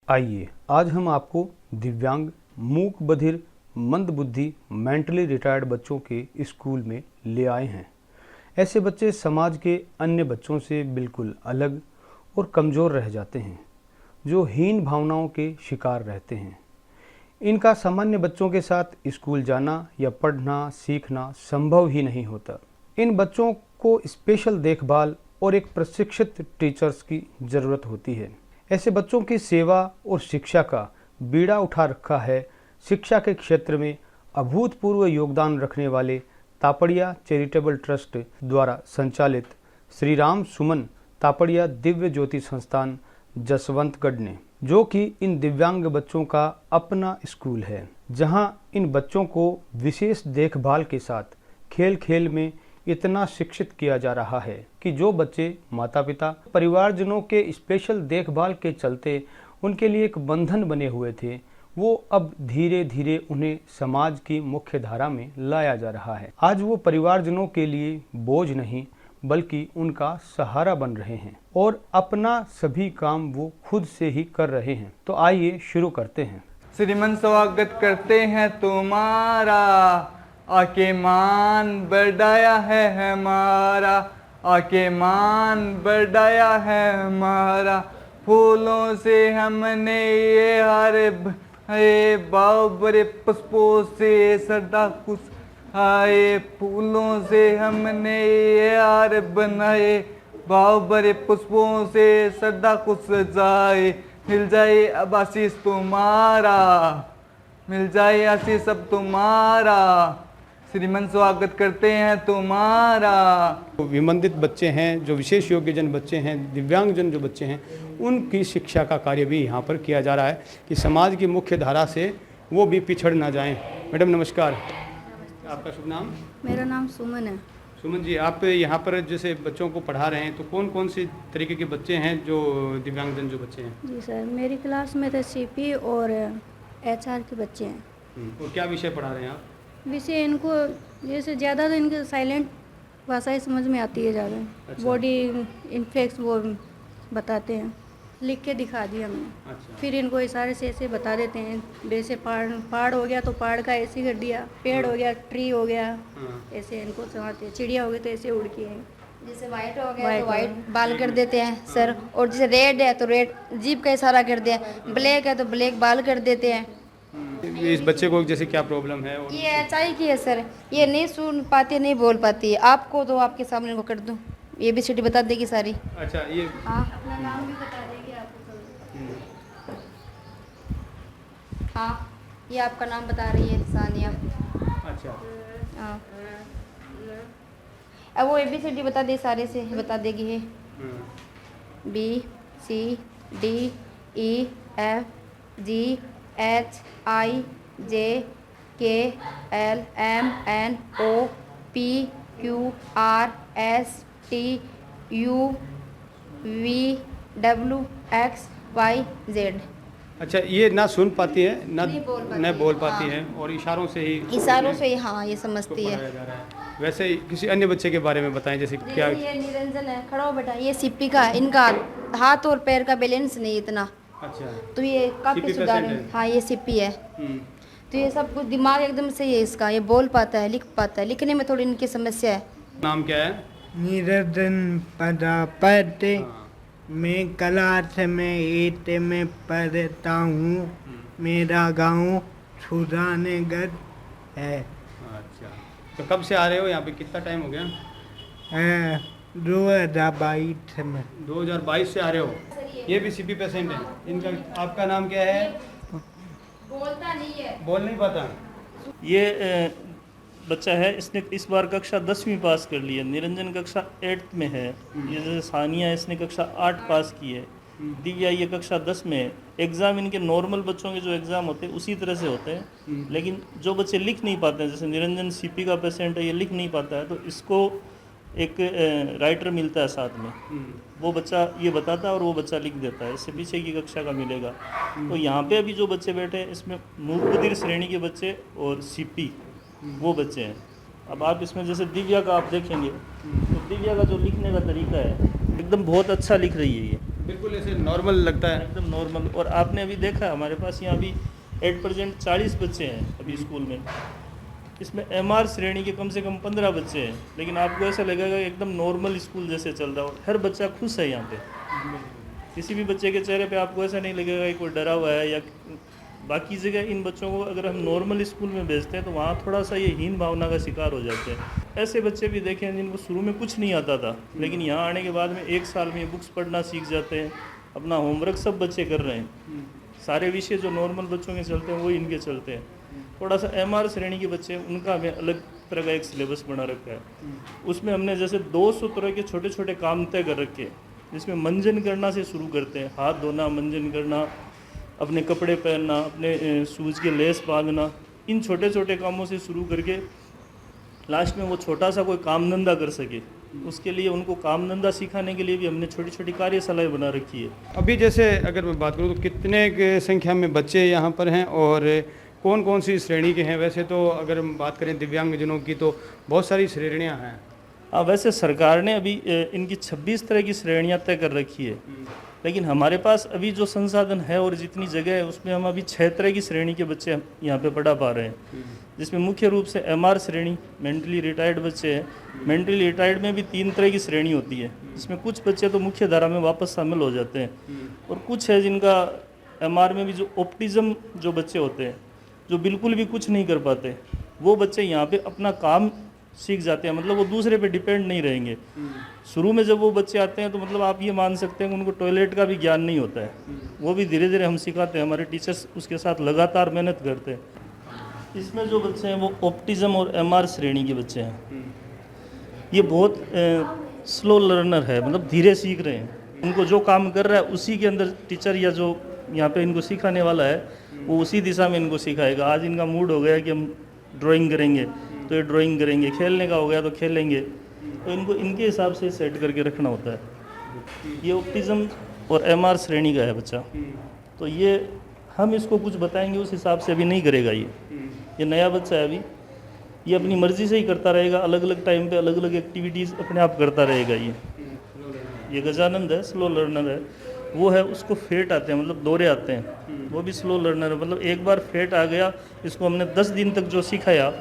आइए आज हम आपको दिव्यांग, मूक बधिर, मंदबुद्धि, मेंटली रिटायर्ड बच्चों के स्कूल में ले आए हैं। ऐसे बच्चे समाज के अन्य बच्चों से बिल्कुल अलग और कमज़ोर रह जाते हैं, जो हीन भावनाओं के शिकार रहते हैं। इनका सामान्य बच्चों के साथ स्कूल जाना या पढ़ना सीखना संभव ही नहीं होता। इन बच्चों को स्पेशल देखभाल और एक प्रशिक्षित टीचर्स की ज़रूरत होती है। ऐसे बच्चों की सेवा और शिक्षा का बीड़ा उठा रखा है शिक्षा के क्षेत्र में अभूतपूर्व योगदान रखने वाले तापड़िया चैरिटेबल ट्रस्ट द्वारा संचालित श्री राम सुमन तापड़िया दिव्य ज्योति संस्थान जसवंतगढ़ ने, जो कि इन दिव्यांग बच्चों का अपना स्कूल है, जहां इन बच्चों को विशेष देखभाल के साथ खेल खेल में इतना शिक्षित किया जा रहा है कि जो बच्चे माता पिता परिवारजनों के स्पेशल देखभाल के चलते उनके लिए एक बंधन बने हुए थे, वो अब धीरे धीरे उन्हें समाज की मुख्य धारा में लाया जा रहा है। आज वो परिवारजनों के लिए बोझ नहीं बल्कि उनका सहारा बन रहे हैं और अपना सभी काम वो खुद से ही कर रहे हैं। तो आइए शुरू करते हैं। श्रीमन स्वागत करते हैं तुम्हारा, आके मान बढ़ाया है हमारा, आके मान बढ़ाया है हमारा। फूलों से हमने ये हार बाबरे पुष्पों से सदा कुछ आए, फूलों से हमने ये हार बनाए, बाबरे पुष्पों से सदा कुछ जाए। मिल जाए अब आशीष तुम्हारा, मिल जाए आशीष सब तुम्हारा, श्रीमन स्वागत करते हैं तुम्हारा। विमंदित बच्चे हैं, जो विशेष योग्यजन बच्चे हैं, दिव्यांगजन जो बच्चे हैं, उनकी शिक्षा का कार्य भी यहाँ पर किया जा रहा है कि समाज की मुख्य धारा से वो भी पिछड़ ना जाएं। मैडम नमस्कार, आपका शुभ नाम? मेरा नाम सुमन है। सुमन जी, आप यहाँ पर जैसे बच्चों को पढ़ा रहे हैं, तो कौन कौन सी तरीके के बच्चे हैं जो दिव्यांगजन जो बच्चे हैं? जी सर, मेरी क्लास में तो सीपी और एचआर के बच्चे हैं। और क्या विषय पढ़ा रहे हैं आप? विषय इनको जैसे ज़्यादा तो इनके साइलेंट भाषाएं समझ में आती है ज़्यादा। अच्छा। बॉडी इन्फेक्ट्स वो बताते हैं, लिख के दिखा दिया हमने। अच्छा। फिर इनको इशारे से ऐसे बता देते हैं, जैसे पहाड़ हो गया तो पहाड़ का ऐसे कर दिया, पेड़ हो गया ट्री हो गया, ऐसे इनको समझाते हैं। चिड़िया हो गई तो ऐसे उड़ के है। जैसे वाइट हो गया तो वाइट बाल कर देते हैं सर, और जैसे रेड है तो रेड जीभ का इशारा कर दिया, ब्लैक है तो ब्लैक बाल कर देते हैं। इस बच्चे को जैसे क्या प्रॉब्लम है? और ये एचआई की है सर, ये नहीं सुन पाती नहीं बोल पाती है। आपको तो आपके सामने इनको कर दूं, ये भी सिटी बता देगी सारी। अच्छा, ये हाँ अपना नाम भी बता देंगे आपको। हाँ, ये आपका नाम बता रही है सानिया। अच्छा। हाँ, अब वो ABCD बता दे, सारे से बता देगी है। BCDEFGHIJKLMNOPQRSTUVWXYZ। अच्छा, ये ना सुन पाती है ना नहीं बोल पाती है और इशारों से ही इशारों से ही हाँ ये इसको समझती है। पढ़ाया जा रहा है। वैसे किसी अन्य बच्चे के बारे में बताएं, जैसे क्या? ये निरंजन है, खड़ा हो बेटा। ये सिप्पी का, इनका हाथ और पैर का बैलेंस नहीं इतना, अच्छा, तो ये काफी सिप्पी सुधार पेशेंट है। है। हाँ, ये सिप्पी है, तो ये सब कुछ दिमाग एकदम सही है इसका, ये बोल पाता है, लिख पाता है, लिखने में थोड़ी इनकी समस्या है। नाम क्या है? निरंजन प्रजापति। हाँ। मैं क्लास में 8 में पढ़ता हूँ। मेरा गांव सुजानगढ़ है। अच्छा, तो कब से आ रहे हो यहाँ पे? कितना टाइम हो गया? 2022 में। 2022 से आ रहे हो। ये भी सीपी पेशेंट है। इनका, आपका नाम क्या है? बोलता नहीं है, बोल नहीं पाता। ये बच्चा है, इसने इस बार कक्षा 10वीं पास कर ली है। निरंजन कक्षा 8th में है। ये जैसे सानिया है, इसने कक्षा 8 पास की है। दिव्या ये कक्षा 10 में है। एग्ज़ाम इनके नॉर्मल बच्चों के जो एग्ज़ाम होते हैं उसी तरह से होते हैं, लेकिन जो बच्चे लिख नहीं पाते हैं, जैसे निरंजन सीपी का पेशेंट है, ये लिख नहीं पाता है, तो इसको एक राइटर मिलता है साथ में, वो बच्चा ये बताता है और वो बच्चा लिख देता है। इससे पीछे की कक्षा का मिलेगा। तो यहाँ पे अभी जो बच्चे बैठे हैं, इसमें मूक बधिर श्रेणी के बच्चे और सीपी वो बच्चे हैं। अब आप इसमें जैसे दिव्या का आप देखेंगे, तो दिव्या का जो लिखने का तरीका है एकदम बहुत अच्छा लिख रही है। ये बिल्कुल ऐसे नॉर्मल लगता है। एकदम नॉर्मल। और आपने अभी देखा हमारे पास यहाँ अभी 8% 40 बच्चे हैं अभी स्कूल में। इसमें MR श्रेणी के कम से कम 15 बच्चे हैं, लेकिन आपको ऐसा लगेगा कि एकदम नॉर्मल स्कूल जैसे चल रहा हो। हर बच्चा खुश है यहाँ पे। किसी भी बच्चे के चेहरे पे आपको ऐसा नहीं लगेगा कि कोई डरा हुआ है। या बाकी जगह इन बच्चों को अगर हम नॉर्मल स्कूल में भेजते हैं तो वहाँ थोड़ा सा ये हीन भावना का शिकार हो जाते हैं। ऐसे बच्चे भी देखे हैं जिनको शुरू में कुछ नहीं आता था, लेकिन यहाँ आने के बाद में 1 साल में बुक्स पढ़ना सीख जाते हैं। अपना होमवर्क सब बच्चे कर रहे हैं। सारे विषय जो नॉर्मल बच्चों के चलते हैं वो इनके चलते हैं। थोड़ा सा MR श्रेणी के बच्चे हैं, उनका हमें अलग तरह का एक सिलेबस बना रखा है। उसमें हमने जैसे 200 तरह के छोटे छोटे काम तय कर रखे हैं, जिसमें मंजन करना से शुरू करते हैं। हाथ धोना, मंजन करना, अपने कपड़े पहनना, अपने शूज़ के लेस बांधना, इन छोटे छोटे कामों से शुरू करके लास्ट में वो छोटा सा कोई काम धंधा कर सके, उसके लिए उनको काम धंधा सिखाने के लिए भी हमने छोटी छोटी कार्यशालाएं बना रखी है। अभी जैसे अगर मैं बात करूँ तो कितने के संख्या में बच्चे यहाँ पर हैं और कौन कौन सी श्रेणी के हैं? वैसे तो अगर हम बात करें दिव्यांगजनों की तो बहुत सारी श्रेणियाँ हैं। हाँ, वैसे सरकार ने अभी इनकी 26 तरह की श्रेणियां तय कर रखी है, लेकिन हमारे पास अभी जो संसाधन है और जितनी जगह है उसमें हम अभी 6 तरह की श्रेणी के बच्चे यहाँ पे पढ़ा पा रहे हैं। जिसमें मुख्य रूप से MR श्रेणी, मेंटली रिटायर्ड बच्चे हैं। मेंटली रिटायर्ड में भी 3 तरह की श्रेणी होती है, जिसमें कुछ बच्चे तो मुख्य धारा में वापस शामिल हो जाते हैं और कुछ है जिनका MR में भी जो ऑप्टिज्म जो बच्चे होते हैं, जो बिल्कुल भी कुछ नहीं कर पाते, वो बच्चे यहाँ पे अपना काम सीख जाते हैं। मतलब वो दूसरे पे डिपेंड नहीं रहेंगे। शुरू में जब वो बच्चे आते हैं तो मतलब आप ये मान सकते हैं कि उनको टॉयलेट का भी ज्ञान नहीं होता है। वो भी धीरे धीरे हम सिखाते हैं, हमारे टीचर्स उसके साथ लगातार मेहनत करते हैं। इसमें जो बच्चे हैं वो ऑप्टिज्म और MR श्रेणी के बच्चे हैं। ये बहुत स्लो लर्नर है, मतलब धीरे सीख रहे हैं। उनको जो काम कर रहा है उसी के अंदर टीचर या जो यहाँ पे इनको सिखाने वाला है वो उसी दिशा में इनको सिखाएगा। आज इनका मूड हो गया कि हम ड्राइंग करेंगे तो ये ड्राइंग करेंगे, खेलने का हो गया तो खेलेंगे, तो इनको इनके हिसाब से सेट करके रखना होता है। ये ऑप्टिज्म और MR श्रेणी का है बच्चा, तो ये हम इसको कुछ बताएंगे उस हिसाब से अभी नहीं करेगा। ये नया बच्चा है अभी, ये अपनी मर्ज़ी से ही करता रहेगा। अलग अलग टाइम पे अलग अलग एक्टिविटीज़ अपने आप करता रहेगा। ये गजानंद है, स्लो लर्नर है। वो है, उसको फेट आते हैं, मतलब दौरे आते हैं, वो भी स्लो लर्नर है। मतलब एक बार फेट आ गया, इसको हमने 10 दिन तक जो सिखाया,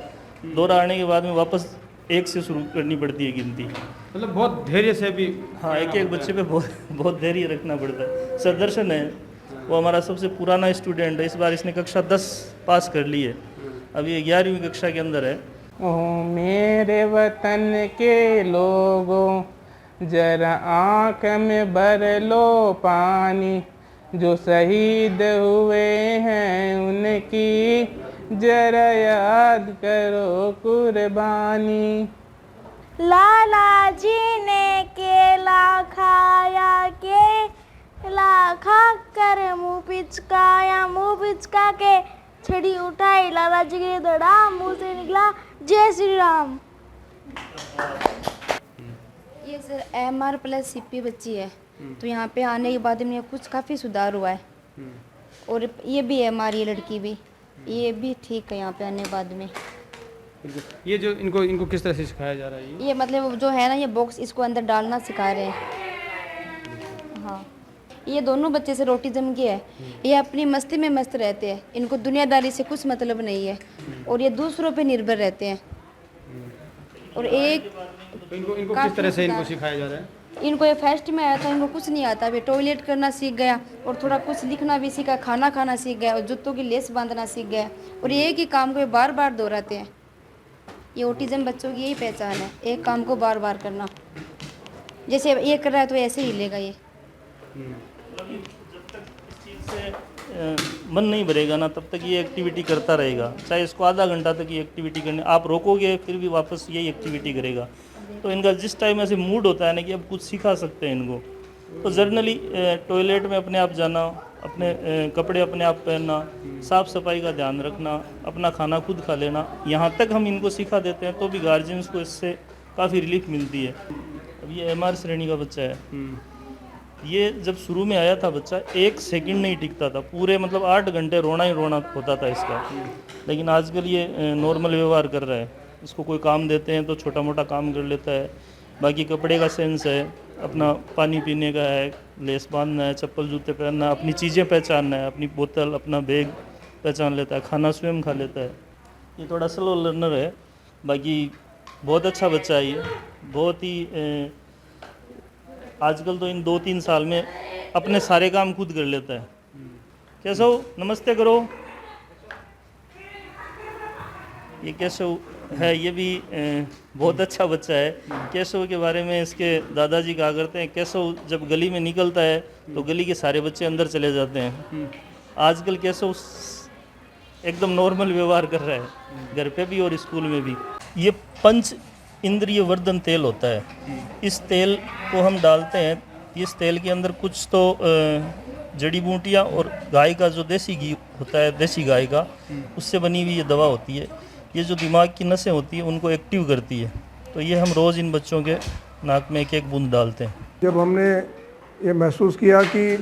दौरा आने के बाद में वापस 1 से शुरू करनी पड़ती है गिनती। मतलब बहुत धैर्य से भी। हाँ, एक एक बच्चे पे बहुत धैर्य रखना पड़ता है। सरदर्शन है, वो हमारा सबसे पुराना स्टूडेंट है। इस बार इसने कक्षा 10 पास कर ली है, अभी 11वीं कक्षा के अंदर है। ओ मेरे वतन के लोगों, जरा आँख में भर लो पानी, जो शहीद हुए हैं उनकी जरा याद करो कुर्बानी। लाला जी ने केला खाया, केला खा कर मुँह पिचका के छड़ी उठाई, लाला जी के दड़ा मुँह से निकला जय श्री राम। ये सर MR प्लस CP बच्ची है, तो यहाँ पे आने के बाद में कुछ काफ़ी सुधार हुआ है। और ये भी MR, ये लड़की भी, ये भी ठीक है यहाँ पे आने के बाद में। ये जो इनको किस तरह से सिखाया जा रहा है? ये मतलब जो है ना, ये बॉक्स इसको अंदर डालना सिखा रहे हैं। हाँ, ये दोनों बच्चे से ऑटिज्म के है। ये अपनी मस्ती में मस्त रहते हैं, इनको दुनियादारी से कुछ मतलब नहीं है और ये दूसरों पे निर्भर रहते हैं। और एक तो इनको किस तरह से इनको सिखाया जा रहा है? इनको ये फर्स्ट में आया था, इनको कुछ नहीं आता, अभी टॉयलेट करना सीख गया और थोड़ा कुछ लिखना भी सीखा, खाना खाना सीख गया और जूतों की लेस बांधना सीख गया। और ये एक ही काम को ये बार बार दोहराते हैं। ये ऑटिज्म बच्चों की यही पहचान है, एक काम को बार बार करना। जैसे ये कर रहा है तो ऐसे ही लेगा ये। जब तक इस चीज़ से मन नहीं भरेगा ना, तब तक ये एक्टिविटी करता रहेगा। चाहे इसको आधा घंटा तक ये एक्टिविटी करने आप रोकोगे, फिर भी वापस यही एक्टिविटी करेगा। तो इनका जिस टाइम ऐसे मूड होता है ना कि अब कुछ सिखा सकते हैं इनको, तो जर्नली टॉयलेट में अपने आप जाना, अपने कपड़े अपने आप पहनना, साफ़ सफाई का ध्यान रखना, अपना खाना खुद खा लेना, यहाँ तक हम इनको सिखा देते हैं। तो भी गार्जियंस को इससे काफ़ी रिलीफ मिलती है। अब ये MR श्रेणी का बच्चा है। ये जब शुरू में आया था बच्चा, 1 सेकंड नहीं टिकता था, पूरे मतलब 8 घंटे रोना ही रोना होता था इसका। लेकिन आजकल ये नॉर्मल व्यवहार कर रहा है। इसको कोई काम देते हैं तो छोटा मोटा काम कर लेता है। बाकी कपड़े का सेंस है, अपना पानी पीने का है, लेस बांधना है, चप्पल जूते पहनना, अपनी चीज़ें पहचानना है, अपनी बोतल अपना बैग पहचान लेता है, खाना स्वयं खा लेता है। ये थोड़ा स्लो लर्नर है, बाकी बहुत अच्छा बच्चा है ये, बहुत ही आजकल तो इन 2-3 साल में अपने सारे काम खुद कर लेता है। कैसे हो, नमस्ते करो। ये केशव है, ये भी बहुत अच्छा बच्चा है। केशव के बारे में इसके दादाजी कहा करते हैं, केशव जब गली में निकलता है तो गली के सारे बच्चे अंदर चले जाते हैं। आजकल केशव एकदम नॉर्मल व्यवहार कर रहा है, घर पे भी और स्कूल में भी। ये पंच इंद्रिय वर्धन तेल होता है, इस तेल को हम डालते हैं। इस तेल के अंदर कुछ तो जड़ी बूटियाँ और गाय का जो देसी घी होता है, देसी गाय का, उससे बनी हुई ये दवा होती है। ये जो दिमाग की नसें होती है उनको एक्टिव करती है। तो ये हम रोज़ इन बच्चों के नाक में एक एक बूंद डालते हैं। जब हमने ये महसूस किया कि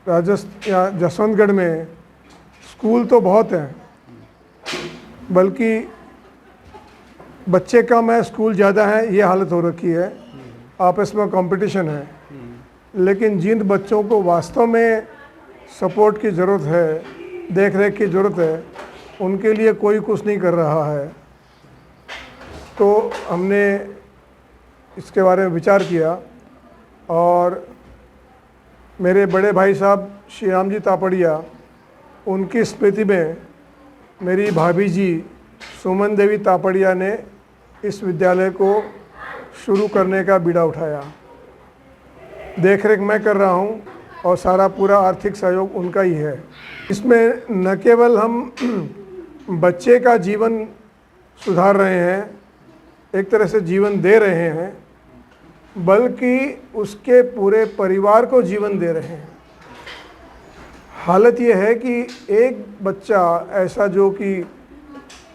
जसवंतगढ़ में स्कूल तो बहुत हैं, बल्कि बच्चे कम है, स्कूल ज़्यादा है, ये हालत हो रखी है। आपस में कंपटीशन है, लेकिन जिन बच्चों को वास्तव में सपोर्ट की ज़रूरत है, देख रेख की ज़रूरत है, उनके लिए कोई कुछ नहीं कर रहा है। तो हमने इसके बारे में विचार किया और मेरे बड़े भाई साहब श्री राम जी तापड़िया, उनकी स्मृति में मेरी भाभी जी सुमन देवी तापड़िया ने इस विद्यालय को शुरू करने का बीड़ा उठाया। देख रेख मैं कर रहा हूँ और सारा पूरा आर्थिक सहयोग उनका ही है। इसमें न केवल हम बच्चे का जीवन सुधार रहे हैं, एक तरह से जीवन दे रहे हैं, बल्कि उसके पूरे परिवार को जीवन दे रहे हैं। हालत ये है कि एक बच्चा ऐसा जो कि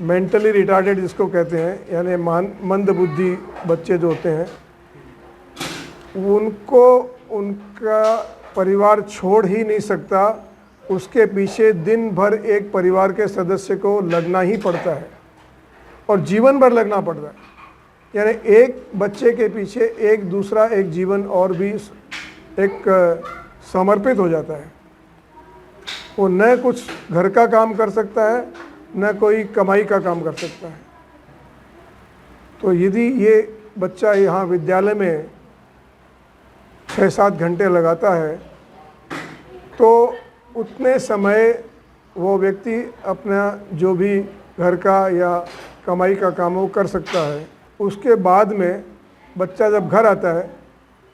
मेंटली रिटार्डेड जिसको कहते हैं, यानी मंद बुद्धि बच्चे जो होते हैं, उनको उनका परिवार छोड़ ही नहीं सकता। उसके पीछे दिन भर एक परिवार के सदस्य को लगना ही पड़ता है और जीवन भर लगना पड़ता है। यानी एक बच्चे के पीछे एक दूसरा एक जीवन और भी एक समर्पित हो जाता है। वो न कुछ घर का काम कर सकता है, न कोई कमाई का काम कर सकता है। तो यदि ये बच्चा यहाँ विद्यालय में 6-7 घंटे लगाता है, तो उतने समय वो व्यक्ति अपना जो भी घर का या कमाई का काम वो कर सकता है। उसके बाद में बच्चा जब घर आता है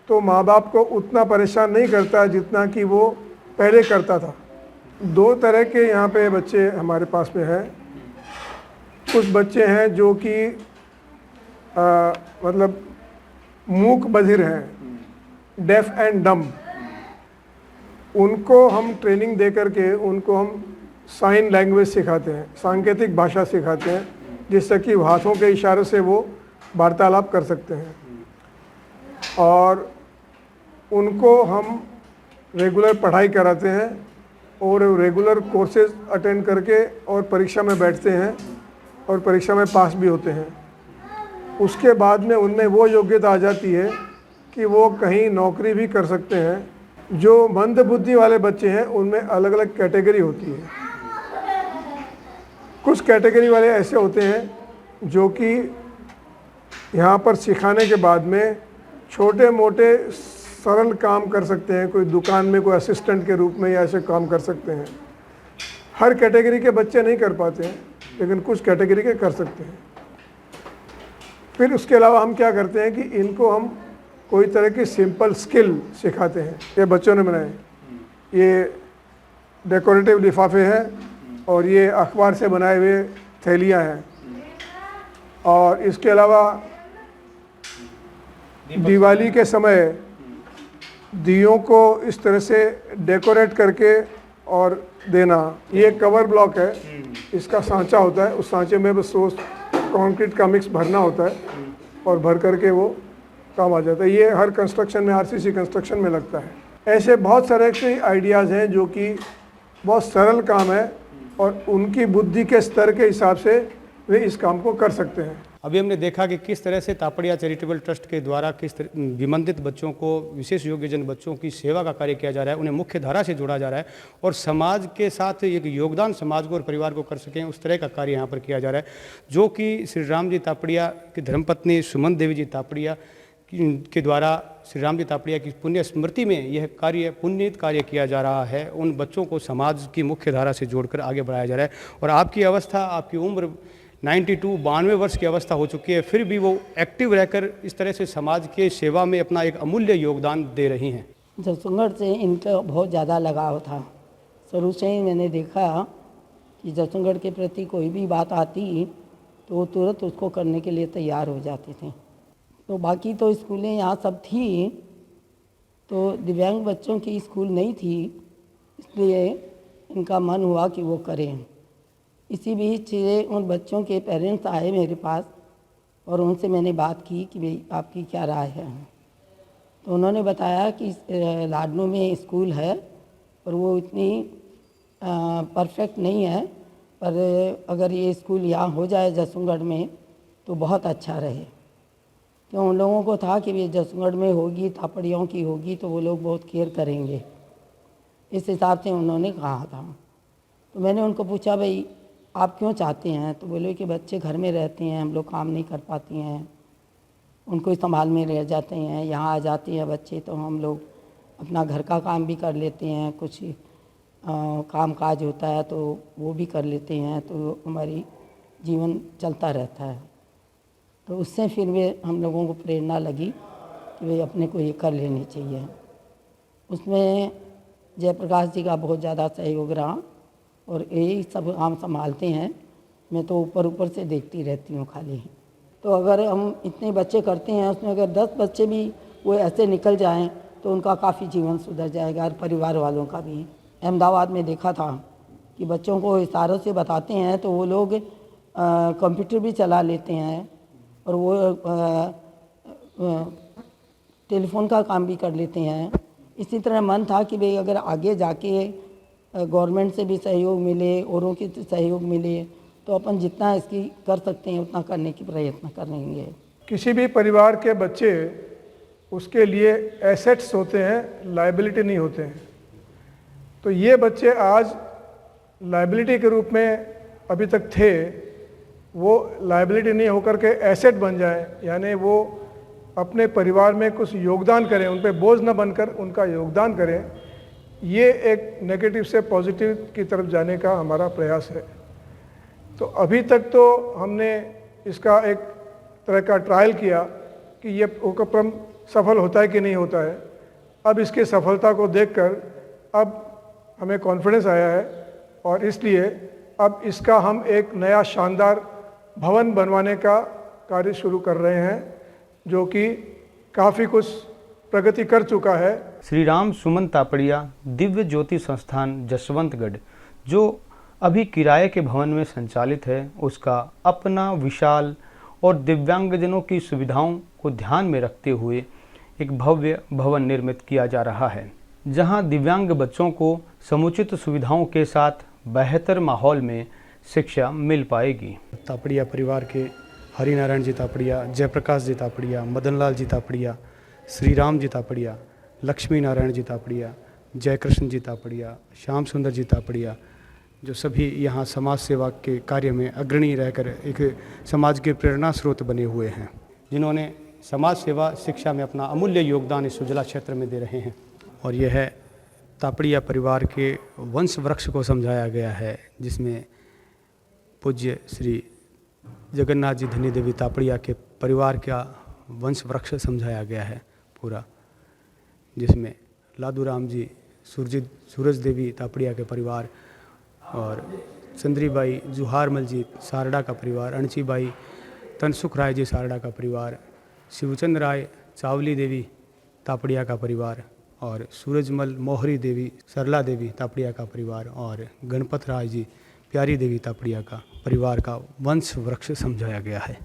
तो माँ बाप को उतना परेशान नहीं करता जितना कि वो पहले करता था। 2 तरह के यहाँ पे बच्चे हमारे पास में हैं। कुछ बच्चे हैं जो कि मतलब मूक बधिर हैं, डेफ एंड डम। उनको हम ट्रेनिंग दे करके उनको हम साइन लैंग्वेज सिखाते हैं, सांकेतिक भाषा सिखाते हैं, जिससे कि हाथों के इशारे से वो वार्तालाप कर सकते हैं। और उनको हम रेगुलर पढ़ाई कराते हैं और रेगुलर कोर्सेज अटेंड करके और परीक्षा में बैठते हैं और परीक्षा में पास भी होते हैं। उसके बाद में उनमें वो योग्यता आ जाती है कि वो कहीं नौकरी भी कर सकते हैं। जो मंद बुद्धि वाले बच्चे हैं उनमें अलग अलग कैटेगरी होती है। कुछ कैटेगरी वाले ऐसे होते हैं जो कि यहाँ पर सिखाने के बाद में छोटे मोटे सरल काम कर सकते हैं। कोई दुकान में कोई असिस्टेंट के रूप में या ऐसे काम कर सकते हैं। हर कैटेगरी के बच्चे नहीं कर पाते हैं, लेकिन कुछ कैटेगरी के कर सकते हैं। फिर उसके अलावा हम क्या करते हैं कि इनको हम कोई तरह की सिंपल स्किल सिखाते हैं। ये बच्चों ने बनाए, ये डेकोरेटिव लिफाफे हैं और ये अखबार से बनाए हुए थैलियाँ हैं। और इसके अलावा दिवाली के समय दियों को इस तरह से डेकोरेट करके और देना। ये कवर ब्लॉक है, इसका सांचा होता है, उस सांचे में बस कंक्रीट का मिक्स भरना होता है और भर करके वो काम आ जाता है। ये हर कंस्ट्रक्शन में, आरसीसी कंस्ट्रक्शन में लगता है। ऐसे बहुत सारे ऐसे आइडियाज़ हैं जो कि बहुत सरल काम है और उनकी बुद्धि के स्तर के हिसाब से वे इस काम को कर सकते हैं। अभी हमने देखा कि किस तरह से तापड़िया चैरिटेबल ट्रस्ट के द्वारा किस तरह विमंदित बच्चों को, विशेष योग्यजन बच्चों की सेवा का कार्य किया जा रहा है, उन्हें मुख्य धारा से जोड़ा जा रहा है और समाज के साथ एक योगदान समाज को और परिवार को कर सकें उस तरह का कार्य यहाँ पर किया जा रहा है, जो कि श्री राम जी तापड़िया की धर्मपत्नी सुमन देवी जी तापड़िया के द्वारा श्री राम जी तापड़िया की पुण्य स्मृति में यह कार्य, पुण्यित कार्य किया जा रहा है। उन बच्चों को समाज की मुख्य धारा से जोड़कर आगे बढ़ाया जा रहा है और आपकी अवस्था, आपकी उम्र 92 वर्ष की अवस्था हो चुकी है, फिर भी वो एक्टिव रहकर इस तरह से समाज के सेवा में अपना एक अमूल्य योगदान दे रही हैं। जसुंगढ़ से इनका बहुत ज़्यादा लगाव था। शुरू से ही मैंने देखा कि जसुंगढ़ के प्रति कोई भी बात आती तो वो तुरंत उसको करने के लिए तैयार हो जाते थे। तो बाकी तो स्कूलें यहाँ सब थी, तो दिव्यांग बच्चों की स्कूल नहीं थी, इसलिए इनका मन हुआ कि वो करें। इसी बीच उन बच्चों के पेरेंट्स आए मेरे पास और उनसे मैंने बात की कि भाई आपकी क्या राय है। तो उन्होंने बताया कि लाडनू में स्कूल है और वो इतनी परफेक्ट नहीं है, पर अगर ये स्कूल यहाँ हो जाए जसुंगढ़ में तो बहुत अच्छा रहे। तो उन लोगों को था कि ये जसुंगढ़ में होगी, तापड़ियों की होगी, तो वो लोग बहुत केयर करेंगे, इस हिसाब से उन्होंने कहा था। तो मैंने उनको पूछा भाई आप क्यों चाहते हैं, तो बोले कि बच्चे घर में रहते हैं, हम लोग काम नहीं कर पाती हैं, उनको ही संभाल में रह जाते हैं, यहाँ आ जाते हैं बच्चे तो हम लोग अपना घर का काम भी कर लेते हैं, कुछ काम काज होता है तो वो भी कर लेते हैं, तो हमारी जीवन चलता रहता है। तो उससे फिर वे हम लोगों को प्रेरणा लगी कि वे अपने को ये कर लेनी चाहिए। उसमें जयप्रकाश जी का बहुत ज़्यादा सहयोग रहा और यही सब हम संभालते हैं, मैं तो ऊपर ऊपर से देखती रहती हूँ खाली। तो अगर हम इतने बच्चे करते हैं, उसमें अगर 10 बच्चे भी वो ऐसे निकल जाएं तो उनका काफ़ी जीवन सुधर जाएगा और परिवार वालों का भी। अहमदाबाद में देखा था कि बच्चों को इशारों से बताते हैं तो वो लोग कंप्यूटर भी चला लेते हैं और वो टेलीफोन का काम भी कर लेते हैं। इसी तरह मन था कि भाई अगर आगे जाके गवर्नमेंट से भी सहयोग मिले, औरों की सहयोग मिले, तो अपन जितना इसकी कर सकते हैं उतना करने की प्रयत्न करेंगे। किसी भी परिवार के बच्चे उसके लिए एसेट्स होते हैं, लायबिलिटी नहीं होते हैं। तो ये बच्चे आज लायबिलिटी के रूप में अभी तक थे, वो लायबिलिटी नहीं होकर के एसेट बन जाए, यानी वो अपने परिवार में कुछ योगदान करें, उन पे बोझ न बनकर उनका योगदान करें। ये एक नेगेटिव से पॉजिटिव की तरफ जाने का हमारा प्रयास है। तो अभी तक तो हमने इसका एक तरह का ट्रायल किया कि ये उपक्रम सफल होता है कि नहीं होता है। अब इसकी सफलता को देखकर अब हमें कॉन्फिडेंस आया है और इसलिए अब इसका हम एक नया शानदार भवन बनवाने का कार्य शुरू कर रहे हैं, जो कि काफ़ी कुछ प्रगति कर चुका है। श्री राम सुमन तापड़िया दिव्य ज्योति संस्थान जसवंतगढ़, जो अभी किराए के भवन में संचालित है, उसका अपना विशाल और दिव्यांगजनों की सुविधाओं को ध्यान में रखते हुए एक भव्य भवन निर्मित किया जा रहा है, जहां दिव्यांग बच्चों को समुचित सुविधाओं के साथ बेहतर माहौल में शिक्षा मिल पाएगी। तापड़िया परिवार के हरिनारायण जी तापड़िया, जयप्रकाश जी तापड़िया, मदनलाल जी तापड़िया, श्री राम जी तापड़िया, लक्ष्मी नारायण जी तापड़िया, जयकृष्ण जी तापड़िया, श्याम सुंदर जी तापड़िया, जो सभी यहाँ समाज सेवा के कार्य में अग्रणी रहकर एक समाज के प्रेरणा स्रोत बने हुए हैं, जिन्होंने समाज सेवा शिक्षा में अपना अमूल्य योगदान इस उजला क्षेत्र में दे रहे हैं। और यह है तापड़िया परिवार के वंश वृक्ष को समझाया गया है, जिसमें पूज्य श्री जगन्नाथ जी धनी देवी तापड़िया के परिवार का वंश वृक्ष समझाया गया है पूरा, जिसमें लादूराम जी, सूरज देवी तापड़िया के परिवार और चंद्रीबाई जुहारमल जी सारडा का परिवार, अणचीबाई तनसुख राय जी सारडा का परिवार, शिवचंद्र राय चावली देवी तापड़िया का परिवार और सूरजमल मोहरी देवी सरला देवी तापड़िया का परिवार और गणपत राय जी प्यारी देवी तापड़िया का परिवार का वंश वृक्ष समझाया गया है।